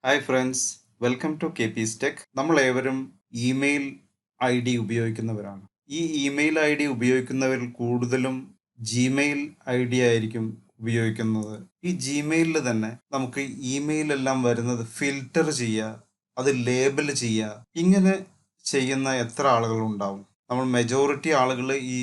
Hi friends, welcome to KpeesTech. നമ്മളേവരും email I D ഉപയോഗിക്കുന്നവരാണ്. ഈ ഇമെയിൽ ഐ ഡി ഉപയോഗിക്കുന്നവരിൽ കൂടുതലും ജിമെയിൽ ഐ ഡി ആയിരിക്കും ഉപയോഗിക്കുന്നത്. ഈ ജിമെയിലിൽ തന്നെ നമുക്ക് ഇമെയിൽ എല്ലാം വരുന്നത് ഫിൽറ്റർ ചെയ്യുക, അത് ലേബൽ ചെയ്യുക, ഇങ്ങനെ ചെയ്യുന്ന എത്ര ആളുകളുണ്ടാവും? നമ്മൾ മെജോറിറ്റി ആളുകൾ ഈ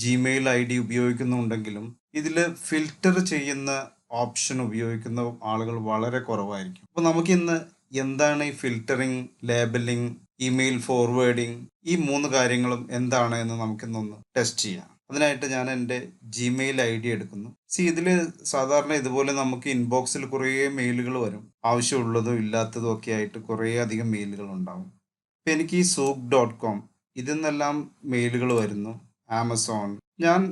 ജിമെയിൽ ഐ ഡി ഉപയോഗിക്കുന്നുണ്ടെങ്കിലും ഇതിൽ ഫിൽറ്റർ ചെയ്യുന്ന ഓപ്ഷൻ ഉപയോഗിക്കുന്ന ആളുകൾ വളരെ കുറവായിരിക്കും. അപ്പോൾ നമുക്കിന്ന് എന്താണ് ഈ ഫിൽറ്ററിങ്, ലേബലിംഗ്, ഇമെയിൽ ഫോർവേഡിങ്, ഈ മൂന്ന് കാര്യങ്ങളും എന്താണ് എന്ന് നമുക്കിന്നൊന്ന് ടെസ്റ്റ് ചെയ്യാം. അതിനായിട്ട് ഞാൻ എൻ്റെ ജിമെയിൽ ഐ ഡി എടുക്കുന്നു. ഇതിൽ സാധാരണ ഇതുപോലെ നമുക്ക് ഇൻബോക്സിൽ കുറേ മെയിലുകൾ വരും. ആവശ്യമുള്ളതും ഇല്ലാത്തതും ഒക്കെ ആയിട്ട് കുറേ അധികം മെയിലുകൾ ഉണ്ടാവും. ഇപ്പം എനിക്ക് ഈ sook.com ഇതിൽ നിന്നെല്ലാം മെയിലുകൾ വരുന്നു. ആമസോൺ. ഞാൻ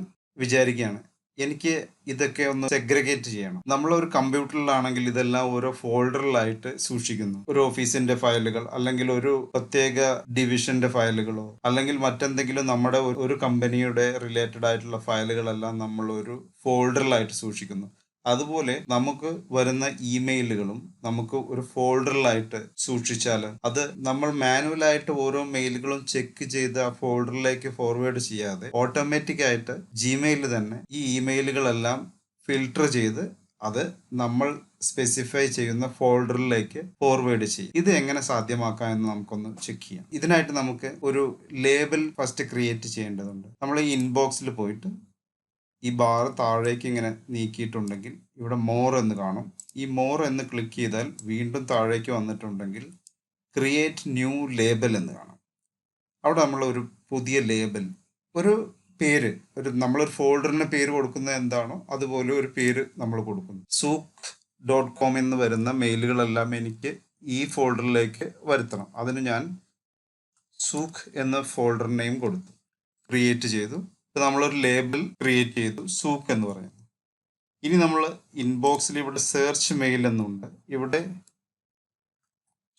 വിചാരിക്കുകയാണ് എനിക്ക് ഇതൊക്കെ ഒന്ന് സെഗ്രിഗേറ്റ് ചെയ്യണം. നമ്മളൊരു കമ്പ്യൂട്ടറിലാണെങ്കിൽ ഇതെല്ലാം ഓരോ ഫോൾഡറിലായിട്ട് സൂക്ഷിക്കുന്നു. ഒരു ഓഫീസിന്റെ ഫയലുകൾ, അല്ലെങ്കിൽ ഒരു പ്രത്യേക ഡിവിഷന്റെ ഫയലുകളോ, അല്ലെങ്കിൽ മറ്റെന്തെങ്കിലും നമ്മുടെ ഒരു കമ്പനിയുടെ റിലേറ്റഡ് ആയിട്ടുള്ള ഫയലുകളെല്ലാം നമ്മൾ ഒരു ഫോൾഡറിലായിട്ട് സൂക്ഷിക്കുന്നു. അതുപോലെ നമുക്ക് വരുന്ന ഇമെയിലുകളും നമുക്ക് ഒരു ഫോൾഡറിലായിട്ട് സൂക്ഷിച്ചാൽ അത് നമ്മൾ മാനുവലായിട്ട് ഓരോ മെയിലുകളും ചെക്ക് ചെയ്ത് ആ ഫോൾഡറിലേക്ക് ഫോർവേഡ് ചെയ്യാതെ ഓട്ടോമാറ്റിക് ആയിട്ട് ജിമെയിലിൽ തന്നെ ഈ ഇമെയിലുകളെല്ലാം ഫിൽട്ടർ ചെയ്ത് അത് നമ്മൾ സ്പെസിഫൈ ചെയ്യുന്ന ഫോൾഡറിലേക്ക് ഫോർവേഡ് ചെയ്യും. ഇത് എങ്ങനെ സാധ്യമാക്കാം എന്ന് നമുക്കൊന്ന് ചെക്ക് ചെയ്യാം. ഇതിനായിട്ട് നമുക്ക് ഒരു ലേബൽ ഫസ്റ്റ് ക്രിയേറ്റ് ചെയ്യേണ്ടതുണ്ട്. നമ്മൾ ഈ ഇൻബോക്സിൽ പോയിട്ട് ഈ ബാർ താഴേക്ക് ഇങ്ങനെ നീക്കിയിട്ടുണ്ടെങ്കിൽ ഇവിടെ മോർ എന്ന് കാണും. ഈ മോർ എന്ന് ക്ലിക്ക് ചെയ്താൽ വീണ്ടും താഴേക്ക് വന്നിട്ടുണ്ടെങ്കിൽ ക്രിയേറ്റ് ന്യൂ ലേബൽ എന്ന് കാണും. അവിടെ നമ്മൾ ഒരു പുതിയ ലേബൽ, ഒരു പേര്, നമ്മളൊരു ഫോൾഡറിന് പേര് കൊടുക്കുന്നത് എന്താണോ അതുപോലെ ഒരു പേര് നമ്മൾ കൊടുക്കുന്നു. sook.com എന്ന് വരുന്ന മെയിലുകളെല്ലാം എനിക്ക് ഈ ഫോൾഡറിലേക്ക് വരുത്തണം. അതിന് ഞാൻ സൂക്ക് എന്ന ഫോൾഡർ നെയിം കൊടുത്തു, ക്രിയേറ്റ് ചെയ്തു. നമ്മളൊരു ലേബൽ ക്രിയേറ്റ് ചെയ്തു, സൂക്ക് എന്ന് പറയുന്നത്. ഇനി നമ്മൾ ഇൻബോക്സിൽ ഇവിടെ സെർച്ച് മെയിൽ എന്നുണ്ട്. ഇവിടെ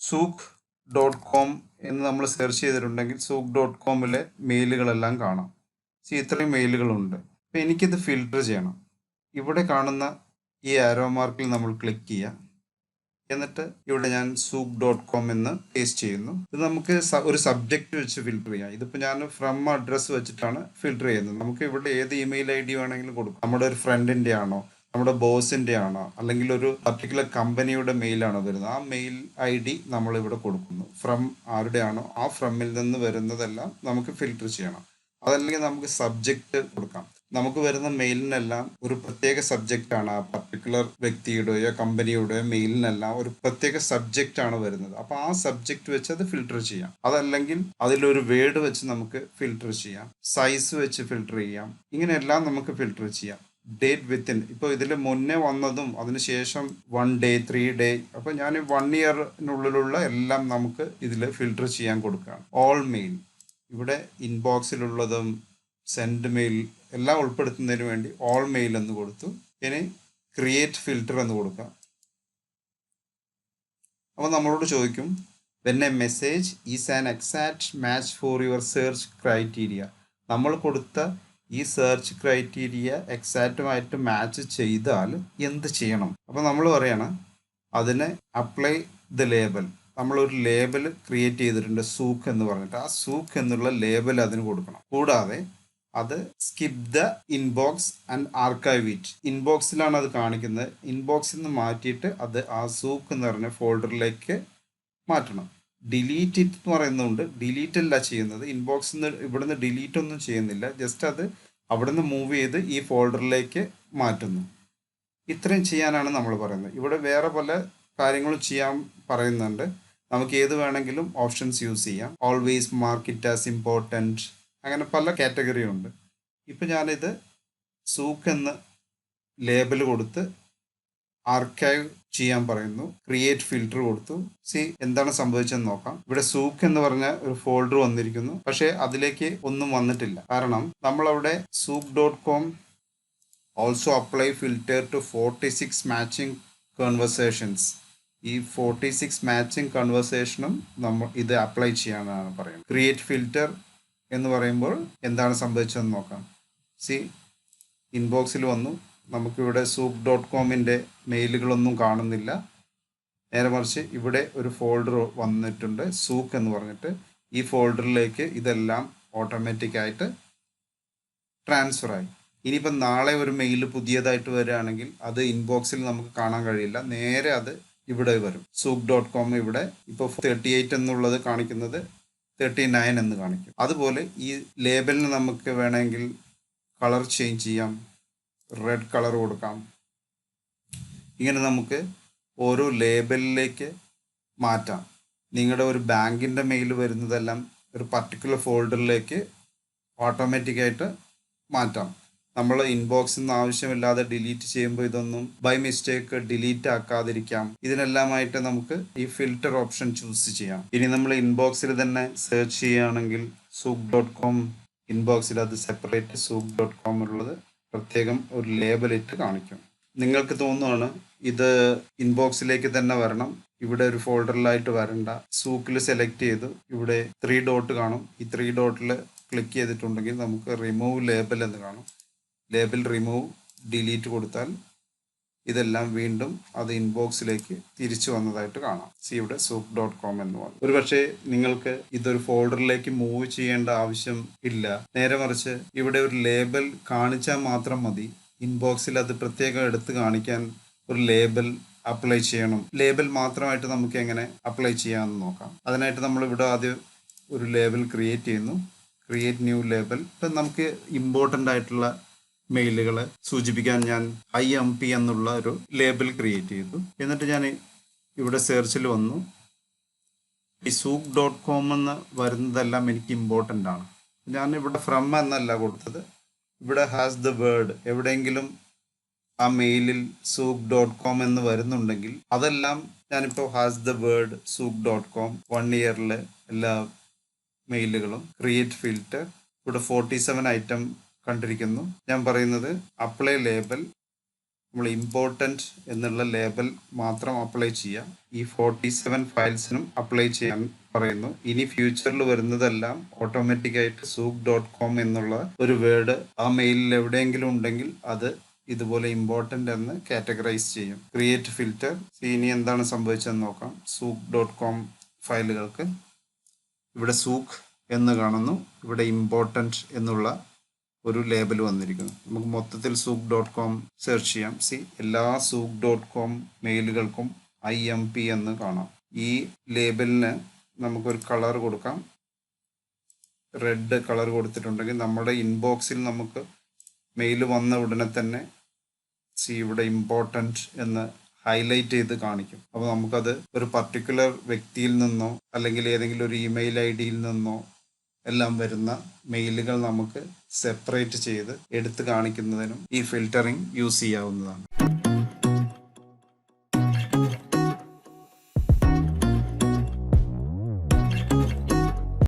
sook.com എന്ന് നമ്മൾ സെർച്ച് ചെയ്തിട്ടുണ്ടെങ്കിൽ sook.comലെ മെയിലുകളെല്ലാം കാണാം. ഇത്രയും മെയിലുകളുണ്ട്. അപ്പം എനിക്കിത് ഫിൽട്ടർ ചെയ്യണം. ഇവിടെ കാണുന്ന ഈ ആരോ മാർക്കിൽ നമ്മൾ ക്ലിക്ക് ചെയ്യുക. എന്നിട്ട് ഇവിടെ ഞാൻ sook.com എന്ന് പേസ്റ്റ് ചെയ്യുന്നു. ഇത് നമുക്ക് ഒരു സബ്ജക്റ്റ് വെച്ച് ഫിൽട്ടർ ചെയ്യാം. ഇതിപ്പോൾ ഞാൻ ഫ്രം അഡ്രസ്സ് വെച്ചിട്ടാണ് ഫിൽട്ടർ ചെയ്യുന്നത്. നമുക്ക് ഇവിടെ ഏത് ഇമെയിൽ ഐ ഡി വേണമെങ്കിലും കൊടുക്കാം. നമ്മുടെ ഒരു ഫ്രണ്ടിൻ്റെ ആണോ, നമ്മുടെ ബോസിൻ്റെ ആണോ, അല്ലെങ്കിൽ ഒരു പർട്ടിക്കുലർ കമ്പനിയുടെ മെയിലാണോ വരുന്നത്, ആ മെയിൽ ഐ ഡി നമ്മൾ ഇവിടെ കൊടുക്കുന്നു. ഫ്രം ആരുടെയാണോ ആ ഫ്രമിൽ നിന്ന് വരുന്നതെല്ലാം നമുക്ക് ഫിൽട്ടർ ചെയ്യണം. അതല്ലെങ്കിൽ നമുക്ക് സബ്ജക്റ്റ് കൊടുക്കാം. നമുക്ക് വരുന്ന മെയിലിനെല്ലാം ഒരു പ്രത്യേക സബ്ജക്റ്റ് ആണ്, ആ പർട്ടിക്കുലർ വ്യക്തിയുടെയോ കമ്പനിയുടെയോ മെയിലിനെല്ലാം ഒരു പ്രത്യേക സബ്ജക്റ്റ് ആണ് വരുന്നത്. അപ്പൊ ആ സബ്ജക്റ്റ് വെച്ച് അത് ഫിൽട്ടർ ചെയ്യാം. അതല്ലെങ്കിൽ അതിലൊരു വേർഡ് വെച്ച് നമുക്ക് ഫിൽട്ടർ ചെയ്യാം, സൈസ് വെച്ച് ഫിൽട്ടർ ചെയ്യാം. ഇങ്ങനെയെല്ലാം നമുക്ക് ഫിൽട്ടർ ചെയ്യാം. ഡേറ്റ് വിത്തിൻ, ഇപ്പോൾ ഇതിൽ മുന്നേ വന്നതും അതിനുശേഷം 1 ഡേ, 3 ഡേ, അപ്പോൾ ഞാൻ 1 ഇയറിനുള്ളിലുള്ള എല്ലാം നമുക്ക് ഇതിൽ ഫിൽട്ടർ ചെയ്യാൻ കൊടുക്കുകയാണ്. ഓൾ മെയിൽ, ഇവിടെ ഇൻബോക്സിലുള്ളതും സെൻഡ് മെയിൽ എല്ലാം ഉൾപ്പെടുത്തുന്നതിന് വേണ്ടി ഓൾ മെയിൽ എന്ന് കൊടുത്തു. ഇനി ക്രിയേറ്റ് ഫിൽട്ടർ എന്ന് കൊടുക്കാം. അപ്പോൾ നമ്മളോട് ചോദിക്കും when A message is an exact match for your search criteria. നമ്മൾ കൊടുത്ത ഈ സെർച്ച് ക്രൈറ്റീരിയ എക്സാക്റ്റുമായിട്ട് മാച്ച് ചെയ്താൽ എന്ത് ചെയ്യണം? അപ്പോൾ നമ്മൾ പറയണം അതിന് അപ്ലൈ ദ ലേബൽ. നമ്മളൊരു ലേബൽ ക്രിയേറ്റ് ചെയ്തിട്ടുണ്ട്, സൂക്ക് എന്ന് പറഞ്ഞിട്ട്. ആ സൂക്ക് എന്നുള്ള ലേബൽ അതിന് കൊടുക്കണം. കൂടാതെ അത് skip the inbox and archive it. ഇൻബോക്സിലാണ് അത് കാണിക്കുന്നത്. ഇൻബോക്സിൽ നിന്ന് മാറ്റിയിട്ട് അത് ആ സൂക്ക് എന്ന് പറഞ്ഞ ഫോൾഡറിലേക്ക് മാറ്റണം. ഡിലീറ്റ് ഇറ്റ് എന്ന് പറയുന്നുണ്ട്. ഡിലീറ്റ് അല്ല ചെയ്യുന്നത്. ഇൻബോക്സിൽ നിന്ന് ഇവിടുന്ന് ഡിലീറ്റ് ഒന്നും ചെയ്യുന്നില്ല. ജസ്റ്റ് അത് അവിടുന്ന് മൂവ് ചെയ്ത് ഈ ഫോൾഡറിലേക്ക് മാറ്റുന്നു. ഇത്രയും ചെയ്യാനാണ് നമ്മൾ പറയുന്നത്. ഇവിടെ വേറെ പല കാര്യങ്ങളും ചെയ്യാൻ പറയുന്നുണ്ട്. നമുക്ക് ഏത് വേണമെങ്കിലും ഓപ്ഷൻസ് യൂസ് ചെയ്യാം. Always mark it as important, അങ്ങനെ പല കാറ്റഗറി ഉണ്ട്. ഇപ്പം ഞാനിത് സൂക്ക് എന്ന് ലേബൽ കൊടുത്ത് ആർക്കൈവ് ചെയ്യാൻ പറയുന്നു. ക്രിയേറ്റ് ഫിൽട്ടർ കൊടുത്തു. എന്താണ് സംഭവിച്ചതെന്ന് നോക്കാം. ഇവിടെ സൂക്ക് എന്ന് പറഞ്ഞ ഒരു ഫോൾഡർ വന്നിരിക്കുന്നു, പക്ഷേ അതിലേക്ക് ഒന്നും വന്നിട്ടില്ല. കാരണം നമ്മളവിടെ sook.com also apply filter to 46 matching conversations. ഈ 46 മാച്ചിങ് കൺവേഴ്സേഷനും നമ്മൾ ഇത് അപ്ലൈ ചെയ്യാനാണ് പറയുന്നത്. ക്രിയേറ്റ് ഫിൽറ്റർ എന്ന് പറയുമ്പോൾ എന്താണ് സംഭവിച്ചതെന്ന് നോക്കാം. ഇൻബോക്സിൽ വന്നു. നമുക്കിവിടെ sook.comന്റെ മെയിലുകളൊന്നും കാണുന്നില്ല. നേരെ മറിച്ച് ഇവിടെ ഒരു ഫോൾഡർ വന്നിട്ടുണ്ട് സൂക്ക് എന്ന് പറഞ്ഞിട്ട്. ഈ ഫോൾഡറിലേക്ക് ഇതെല്ലാം ഓട്ടോമാറ്റിക്കായിട്ട് ട്രാൻസ്ഫർ ആയി. ഇനിയിപ്പം നാളെ ഒരു മെയിൽ പുതിയതായിട്ട് വരികയാണെങ്കിൽ അത് ഇൻബോക്സിൽ നമുക്ക് കാണാൻ കഴിയില്ല, നേരെ അത് ഇവിടെ വരും. sook.com ഇവിടെ ഇപ്പോൾ 38 എന്നുള്ളത് കാണിക്കുന്നത് 39 എന്ന് കാണിക്കും. അതുപോലെ ഈ ലേബലിന് നമുക്ക് വേണമെങ്കിൽ കളർ ചേഞ്ച് ചെയ്യാം, റെഡ് കളർ കൊടുക്കാം. ഇങ്ങനെ നമുക്ക് ഓരോ ലേബലിലേക്ക് മാറ്റാം. നിങ്ങളുടെ ഒരു ബാങ്കിൻ്റെ മെയിൽ വരുന്നതെല്ലാം ഒരു പർട്ടിക്കുലർ ഫോൾഡറിലേക്ക് ഓട്ടോമാറ്റിക്കായിട്ട് മാറ്റാം. നമ്മൾ ഇൻബോക്സിൽ നിന്ന് ആവശ്യമില്ലാതെ ഡിലീറ്റ് ചെയ്യുമ്പോൾ ഇതൊന്നും ബൈ മിസ്റ്റേക്ക് ഡിലീറ്റ് ആക്കാതിരിക്കാം. ഇതിനെല്ലാമായിട്ട് നമുക്ക് ഈ ഫിൽറ്റർ ഓപ്ഷൻ ചൂസ് ചെയ്യാം. ഇനി നമ്മൾ ഇൻബോക്സിൽ തന്നെ സെർച്ച് ചെയ്യുകയാണെങ്കിൽ sook.com ഇൻബോക്സിൽ അത് സെപ്പറേറ്റ് sook.com ഉള്ളത് പ്രത്യേകം ഒരു ലേബൽ ഇട്ട് കാണിക്കും. നിങ്ങൾക്ക് തോന്നുകയാണ് ഇത് ഇൻബോക്സിലേക്ക് തന്നെ വരണം, ഇവിടെ ഒരു ഫോൾഡറിലായിട്ട് വരണ്ട. സൂക്കിൽ സെലക്ട് ചെയ്തു ഇവിടെ 3 ഡോട്ട് കാണും. ഈ 3 ഡോട്ടിൽ ക്ലിക്ക് ചെയ്തിട്ടുണ്ടെങ്കിൽ നമുക്ക് റിമൂവ് ലേബൽ എന്ന് കാണും. ലേബൽ റിമൂവ് ഡിലീറ്റ് കൊടുത്താൽ ഇതെല്ലാം വീണ്ടും അത് ഇൻബോക്സിലേക്ക് തിരിച്ചു വന്നതായിട്ട് കാണാം. ഇവിടെ sook.com എന്ന് പറഞ്ഞു. ഒരു പക്ഷേ നിങ്ങൾക്ക് ഇതൊരു ഫോൾഡറിലേക്ക് മൂവ് ചെയ്യേണ്ട ആവശ്യം ഇല്ല. നേരെ മറിച്ച് ഇവിടെ ഒരു ലേബൽ കാണിച്ചാൽ മാത്രം മതി. ഇൻബോക്സിൽ അത് പ്രത്യേകം എടുത്ത് കാണിക്കാൻ ഒരു ലേബൽ അപ്ലൈ ചെയ്യണം. ലേബൽ മാത്രമായിട്ട് നമുക്ക് എങ്ങനെ അപ്ലൈ ചെയ്യാമെന്ന് നോക്കാം. അതിനായിട്ട് നമ്മൾ ഇവിടെ ആദ്യം ഒരു ലേബൽ ക്രിയേറ്റ് ചെയ്യുന്നു. Create new label. ഇപ്പം നമുക്ക് ഇമ്പോർട്ടൻ്റ് ആയിട്ടുള്ള മെയിലുകളെ സൂചിപ്പിക്കാൻ ഞാൻ IMP എന്നുള്ള ഒരു ലേബൽ ക്രിയേറ്റ് ചെയ്തു. എന്നിട്ട് ഞാൻ ഇവിടെ സെർച്ചിൽ വന്നു. ഈ sook.com എന്ന് വരുന്നതെല്ലാം എനിക്ക് ഇമ്പോർട്ടൻ്റ് ആണ്. ഞാൻ ഇവിടെ ഫ്രം എന്നല്ല കൊടുത്തത്, ഇവിടെ ഹാസ് ദ വേർഡ് എവിടെയെങ്കിലും ആ മെയിലിൽ sook.com എന്ന് വരുന്നുണ്ടെങ്കിൽ അതെല്ലാം ഞാനിപ്പോൾ ഹാസ് ദ വേർഡ് sook.com 1 ഇയറിലെ എല്ലാ മെയിലുകളും ക്രിയേറ്റ് ഫിൽറ്റർ. ഇവിടെ 47 ഐറ്റം കണ്ടിരിക്കുന്നു. ഞാൻ പറയുന്നത് അപ്ലൈ ലേബൽ, നമ്മൾ ഇമ്പോർട്ടൻറ്റ് എന്നുള്ള ലേബൽ മാത്രം അപ്ലൈ ചെയ്യാം. ഈ 47 ഫയൽസിനും അപ്ലൈ ചെയ്യാൻ പറയുന്നു. ഇനി ഫ്യൂച്ചറിൽ വരുന്നതെല്ലാം ഓട്ടോമാറ്റിക്കായിട്ട് sook.com എന്നുള്ള ഒരു വേർഡ് ആ മെയിലിൽ എവിടെയെങ്കിലും ഉണ്ടെങ്കിൽ അത് ഇതുപോലെ ഇമ്പോർട്ടൻ്റ് എന്ന് കാറ്റഗറൈസ് ചെയ്യും. Create filter. ഇനി എന്താണ് സംഭവിച്ചതെന്ന് നോക്കാം. sook.com ഫയലുകൾക്ക് ഇവിടെ സൂക്ക് എന്ന് കാണുന്നു, ഇവിടെ ഇമ്പോർട്ടൻറ്റ് എന്നുള്ള ഒരു ലേബൽ വന്നിരിക്കുന്നു. നമുക്ക് മൊത്തത്തിൽ sook.com സെർച്ച് ചെയ്യാം. എല്ലാ sook.com മെയിലുകൾക്കും IMP എന്ന് കാണാം. ഈ ലേബലിന് നമുക്കൊരു കളർ കൊടുക്കാം. റെഡ് കളർ കൊടുത്തിട്ടുണ്ടെങ്കിൽ നമ്മുടെ ഇൻബോക്സിൽ നമുക്ക് മെയിൽ വന്ന ഉടനെ തന്നെ ഇവിടെ ഇമ്പോർട്ടൻറ്റ് എന്ന് ഹൈലൈറ്റ് ചെയ്ത് കാണിക്കും. അപ്പോൾ നമുക്കത് ഒരു പർട്ടിക്കുലർ വ്യക്തിയിൽ നിന്നോ അല്ലെങ്കിൽ ഏതെങ്കിലും ഒരു ഇമെയിൽ ID നിന്നോ എല്ലാം വരുന്ന മെയിലുകൾ നമുക്ക് സെപ്പറേറ്റ് ചെയ്ത് എടുത്ത് കാണിക്കുന്നതിനും ഈ ഫിൽറ്ററിംഗ് യൂസ് ചെയ്യാവുന്നതാണ്.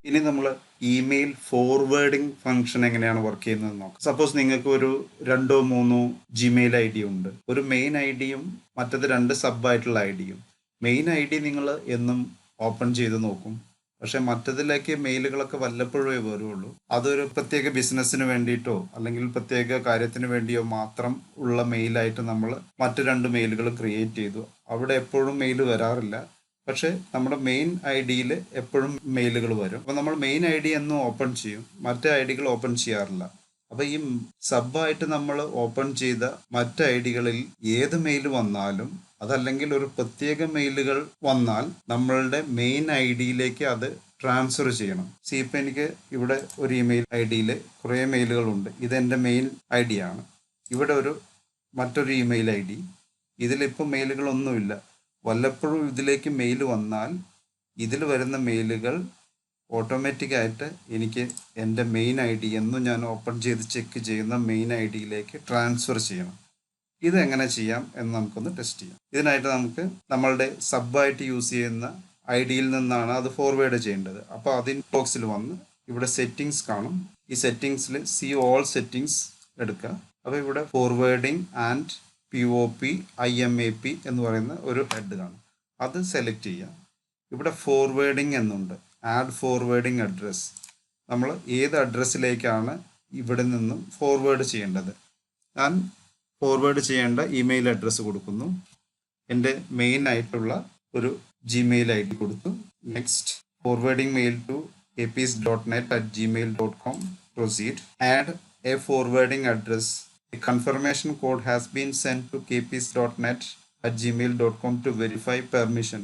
ഇനി നമ്മൾ ഇമെയിൽ ഫോർവേഡിംഗ് ഫംഗ്ഷൻ എങ്ങനെയാണ് വർക്ക് ചെയ്യുന്നത് നോക്കാം. സപ്പോസ് നിങ്ങൾക്ക് ഒരു 2 or 3 Gmail ID ഉണ്ട്. ഒരു മെയിൻ IDയും മറ്റത് 2 സബായിട്ടുള്ള IDയും. മെയിൻ ID നിങ്ങൾ എന്നും ഓപ്പൺ ചെയ്ത് നോക്കും, പക്ഷെ മറ്റതിലേക്ക് മെയിലുകളൊക്കെ വല്ലപ്പോഴേ വരുള്ളൂ. അതൊരു പ്രത്യേക ബിസിനസ്സിന് വേണ്ടിയിട്ടോ അല്ലെങ്കിൽ പ്രത്യേക കാര്യത്തിന് വേണ്ടിയോ മാത്രം ഉള്ള മെയിലായിട്ട് നമ്മൾ മറ്റു 2 മെയിലുകൾ ക്രിയേറ്റ് ചെയ്തു. അവിടെ എപ്പോഴും മെയിൽ വരാറില്ല, പക്ഷെ നമ്മുടെ മെയിൻ IDയിൽ എപ്പോഴും മെയിലുകൾ വരും. അപ്പോൾ നമ്മൾ മെയിൻ ID എന്നും ഓപ്പൺ ചെയ്യും, മറ്റ് IDകൾ ഓപ്പൺ ചെയ്യാറില്ല. അപ്പോൾ ഈ സബായിട്ട് നമ്മൾ ഓപ്പൺ ചെയ്ത മറ്റ് IDകളിൽ ഏത് മെയിൽ വന്നാലും അതല്ലെങ്കിൽ ഒരു പ്രത്യേക മെയിലുകൾ വന്നാൽ നമ്മളുടെ മെയിൻ IDയിലേക്ക് അത് ട്രാൻസ്ഫർ ചെയ്യണം. ഇപ്പം എനിക്ക് ഇവിടെ ഒരു ഇമെയിൽ IDയിൽ കുറേ മെയിലുകളുണ്ട്. ഇതെൻ്റെ മെയിൻ ID ആണ്. ഇവിടെ മറ്റൊരു ഇമെയിൽ ID, ഇതിലിപ്പോൾ മെയിലുകളൊന്നുമില്ല. വല്ലപ്പോഴും ഇതിലേക്ക് മെയിൽ വന്നാൽ ഇതിൽ വരുന്ന മെയിലുകൾ ഓട്ടോമാറ്റിക്കായിട്ട് എനിക്ക് എൻ്റെ മെയിൻ ID എന്നും ഞാൻ ഓപ്പൺ ചെയ്ത് ചെക്ക് ചെയ്യുന്ന മെയിൻ IDയിലേക്ക് ട്രാൻസ്ഫർ ചെയ്യണം. ഇതെങ്ങനെ ചെയ്യാം എന്ന് നമുക്കൊന്ന് ടെസ്റ്റ് ചെയ്യാം. ഇതിനായിട്ട് നമുക്ക് നമ്മളുടെ സബായിട്ട് യൂസ് ചെയ്യുന്ന IDയിൽ നിന്നാണ് അത് ഫോർവേഡ് ചെയ്യേണ്ടത്. അപ്പോൾ അതിൻ ബോക്സിൽ വന്ന് ഇവിടെ സെറ്റിങ്സ് കാണും. ഈ സെറ്റിങ്സിൽ ഓൾ സെറ്റിങ്സ് എടുക്കുക. അപ്പോൾ ഇവിടെ ഫോർവേഡിങ് ആൻഡ് POP IMAP എന്ന് പറയുന്ന ഒരു ഹെഡ് കാണും. അത് സെലക്ട് ചെയ്യുക. ഇവിടെ ഫോർവേഡിങ് എന്നുണ്ട്, ആഡ് ഫോർവേഡിങ് അഡ്രസ്സ്. നമ്മൾ ഏത് അഡ്രസ്സിലേക്കാണ് ഇവിടെ നിന്നും ഫോർവേഡ് ചെയ്യേണ്ടത്. ഞാൻ ഫോർവേഡ് ചെയ്യേണ്ട ഇമെയിൽ അഡ്രസ്സ് കൊടുക്കുന്നു. എൻ്റെ മെയിൻ ആയിട്ടുള്ള ഒരു ജിമെയിൽ ഐ ഡി കൊടുത്തു. Next forwarding mail to kpees.net@gmail.com. Proceed. Add a forwarding address. A confirmation code has been sent to kpees.net@gmail.com to verify permission.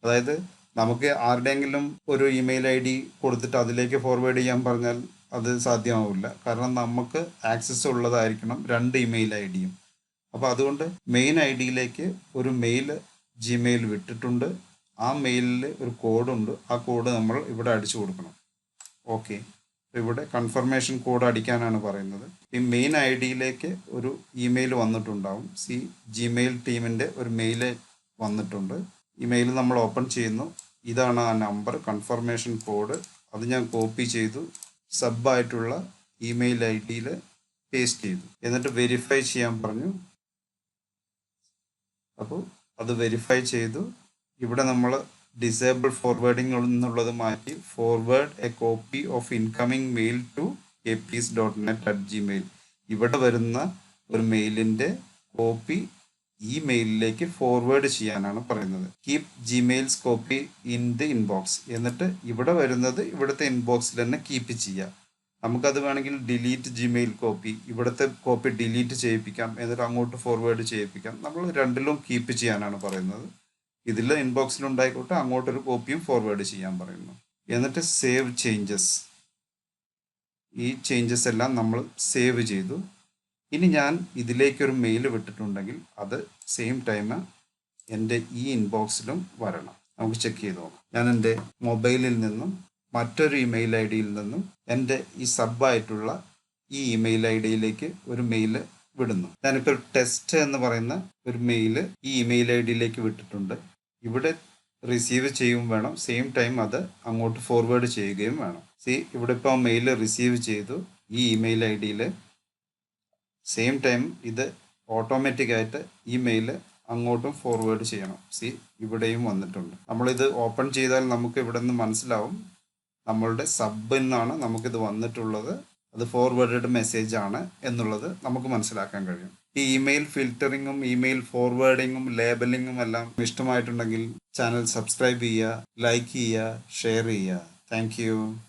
അതായത് നമുക്ക് ആരുടെയെങ്കിലും ഒരു ഇമെയിൽ ഐ ഡി കൊടുത്തിട്ട് അതിലേക്ക് ഫോർവേഡ് ചെയ്യാൻ പറഞ്ഞാൽ അത് സാധ്യമാവില്ല. കാരണം നമുക്ക് ആക്സസ് ഉള്ളതായിരിക്കണം രണ്ട് ഇമെയിൽ ഐ ഡിയും. അപ്പോൾ അതുകൊണ്ട് മെയിൻ ഐ ഡിയിലേക്ക് ഒരു മെയിൽ ജിമെയിൽ വിട്ടിട്ടുണ്ട്. ആ മെയിലിൽ ഒരു കോഡുണ്ട്. ആ കോഡ് നമ്മൾ ഇവിടെ അടിച്ചു കൊടുക്കണം. ഓക്കെ, ഇവിടെ കൺഫർമേഷൻ കോഡ് അടിക്കാനാണ് പറയുന്നത്. ഈ മെയിൻ ഐ ഡിയിലേക്ക് ഒരു ഇമെയിൽ വന്നിട്ടുണ്ടാവും. ജിമെയിൽ ടീമിൻ്റെ ഒരു മെയിൽ വന്നിട്ടുണ്ട്. ഇമെയിൽ നമ്മൾ ഓപ്പൺ ചെയ്യുന്നു. ഇതാണ് ആ നമ്പർ, കൺഫർമേഷൻ കോഡ്. അത് ഞാൻ കോപ്പി ചെയ്തു സബായിട്ടുള്ള ഇമെയിൽ ഐ ഡിയിൽ പേസ്റ്റ് ചെയ്തു. എന്നിട്ട് വെരിഫൈ ചെയ്യാൻ പറഞ്ഞു. അപ്പോൾ അത് വെരിഫൈ ചെയ്തു. ഇവിടെ നമ്മൾ ഡിസേബിൾ ഫോർവേഡിംഗ് എന്നുള്ളത് മാറ്റി forward a copy of incoming mail to kpees.net@gmail. ഇവിടെ വരുന്ന ഒരു മെയിലിൻ്റെ കോപ്പി ഈ മെയിലിലേക്ക് ഫോർവേഡ് ചെയ്യാനാണ് പറയുന്നത്. Keep Gmail's copy in the inbox. എന്നിട്ട് ഇവിടെ വരുന്നത് ഇവിടുത്തെ ഇൻബോക്സിൽ തന്നെ കീപ്പ് ചെയ്യുക. നമുക്കത് വേണമെങ്കിൽ ഡിലീറ്റ് ജിമെയിൽ കോപ്പി, ഇവിടുത്തെ കോപ്പി ഡിലീറ്റ് ചെയ്യിപ്പിക്കാം, എന്നിട്ട് അങ്ങോട്ട് ഫോർവേഡ് ചെയ്യിപ്പിക്കാം. നമ്മൾ രണ്ടിലും കീപ്പ് ചെയ്യാനാണ് പറയുന്നത്. ഇതിൽ ഇൻബോക്സിലുണ്ടായിക്കോട്ടെ, അങ്ങോട്ടൊരു കോപ്പിയും ഫോർവേഡ് ചെയ്യാൻ പറയുന്നു. എന്നിട്ട് സേവ് ചേഞ്ചസ്. ഈ ചേഞ്ചസ് എല്ലാം നമ്മൾ സേവ് ചെയ്തു. ഇനി ഞാൻ ഇതിലേക്കൊരു മെയിൽ വിട്ടിട്ടുണ്ടെങ്കിൽ അത് സെയിം ടൈം എൻ്റെ ഈ ഇൻബോക്സിലും വരണം. നമുക്ക് ചെക്ക് ചെയ്ത് നോക്കാം. ഞാൻ എൻ്റെ മൊബൈലിൽ നിന്നും മറ്റൊരു ഇമെയിൽ ഐ ഡിയിൽ നിന്നും എൻ്റെ ഈ സബായിട്ടുള്ള ഈ ഇമെയിൽ ഐ ഡിയിലേക്ക് ഒരു മെയിൽ വിടുന്നു. ഞാനിപ്പോൾ ടെസ്റ്റ് എന്ന് പറയുന്ന ഒരു മെയിൽ ഈ ഇമെയിൽ ഐ ഡിയിലേക്ക് വിട്ടിട്ടുണ്ട്. ഇവിടെ റിസീവ് ചെയ്യും വേണം, സെയിം ടൈം അത് അങ്ങോട്ട് ഫോർവേഡ് ചെയ്യുകയും വേണം. ഇവിടെ ഇപ്പോൾ മെയിൽ റിസീവ് ചെയ്തു ഈ ഇമെയിൽ ഐ ഡിയിൽ. സെയിം ടൈം ഇത് ഓട്ടോമാറ്റിക്കായിട്ട് ഈ മെയിൽ അങ്ങോട്ടും ഫോർവേഡ് ചെയ്യണം. ഇവിടെയും വന്നിട്ടുണ്ട്. നമ്മളിത് ഓപ്പൺ ചെയ്താൽ നമുക്ക് ഇവിടെ നിന്ന് മനസ്സിലാവും നമ്മളുടെ സബിൽ നിന്നാണ് നമുക്കിത് വന്നിട്ടുള്ളത്. അത് ഫോർവേഡഡ് മെസ്സേജ് ആണ് എന്നുള്ളത് നമുക്ക് മനസ്സിലാക്കാൻ കഴിയും. ഈ ഇമെയിൽ ഫിൽറ്ററിങ്ങും ഇമെയിൽ ഫോർവേഡിങ്ങും ലേബലിങ്ങും എല്ലാം ഇഷ്ടമായിട്ടുണ്ടെങ്കിൽ ചാനൽ സബ്സ്ക്രൈബ് ചെയ്യുക, ലൈക്ക് ചെയ്യുക, ഷെയർ ചെയ്യുക. താങ്ക്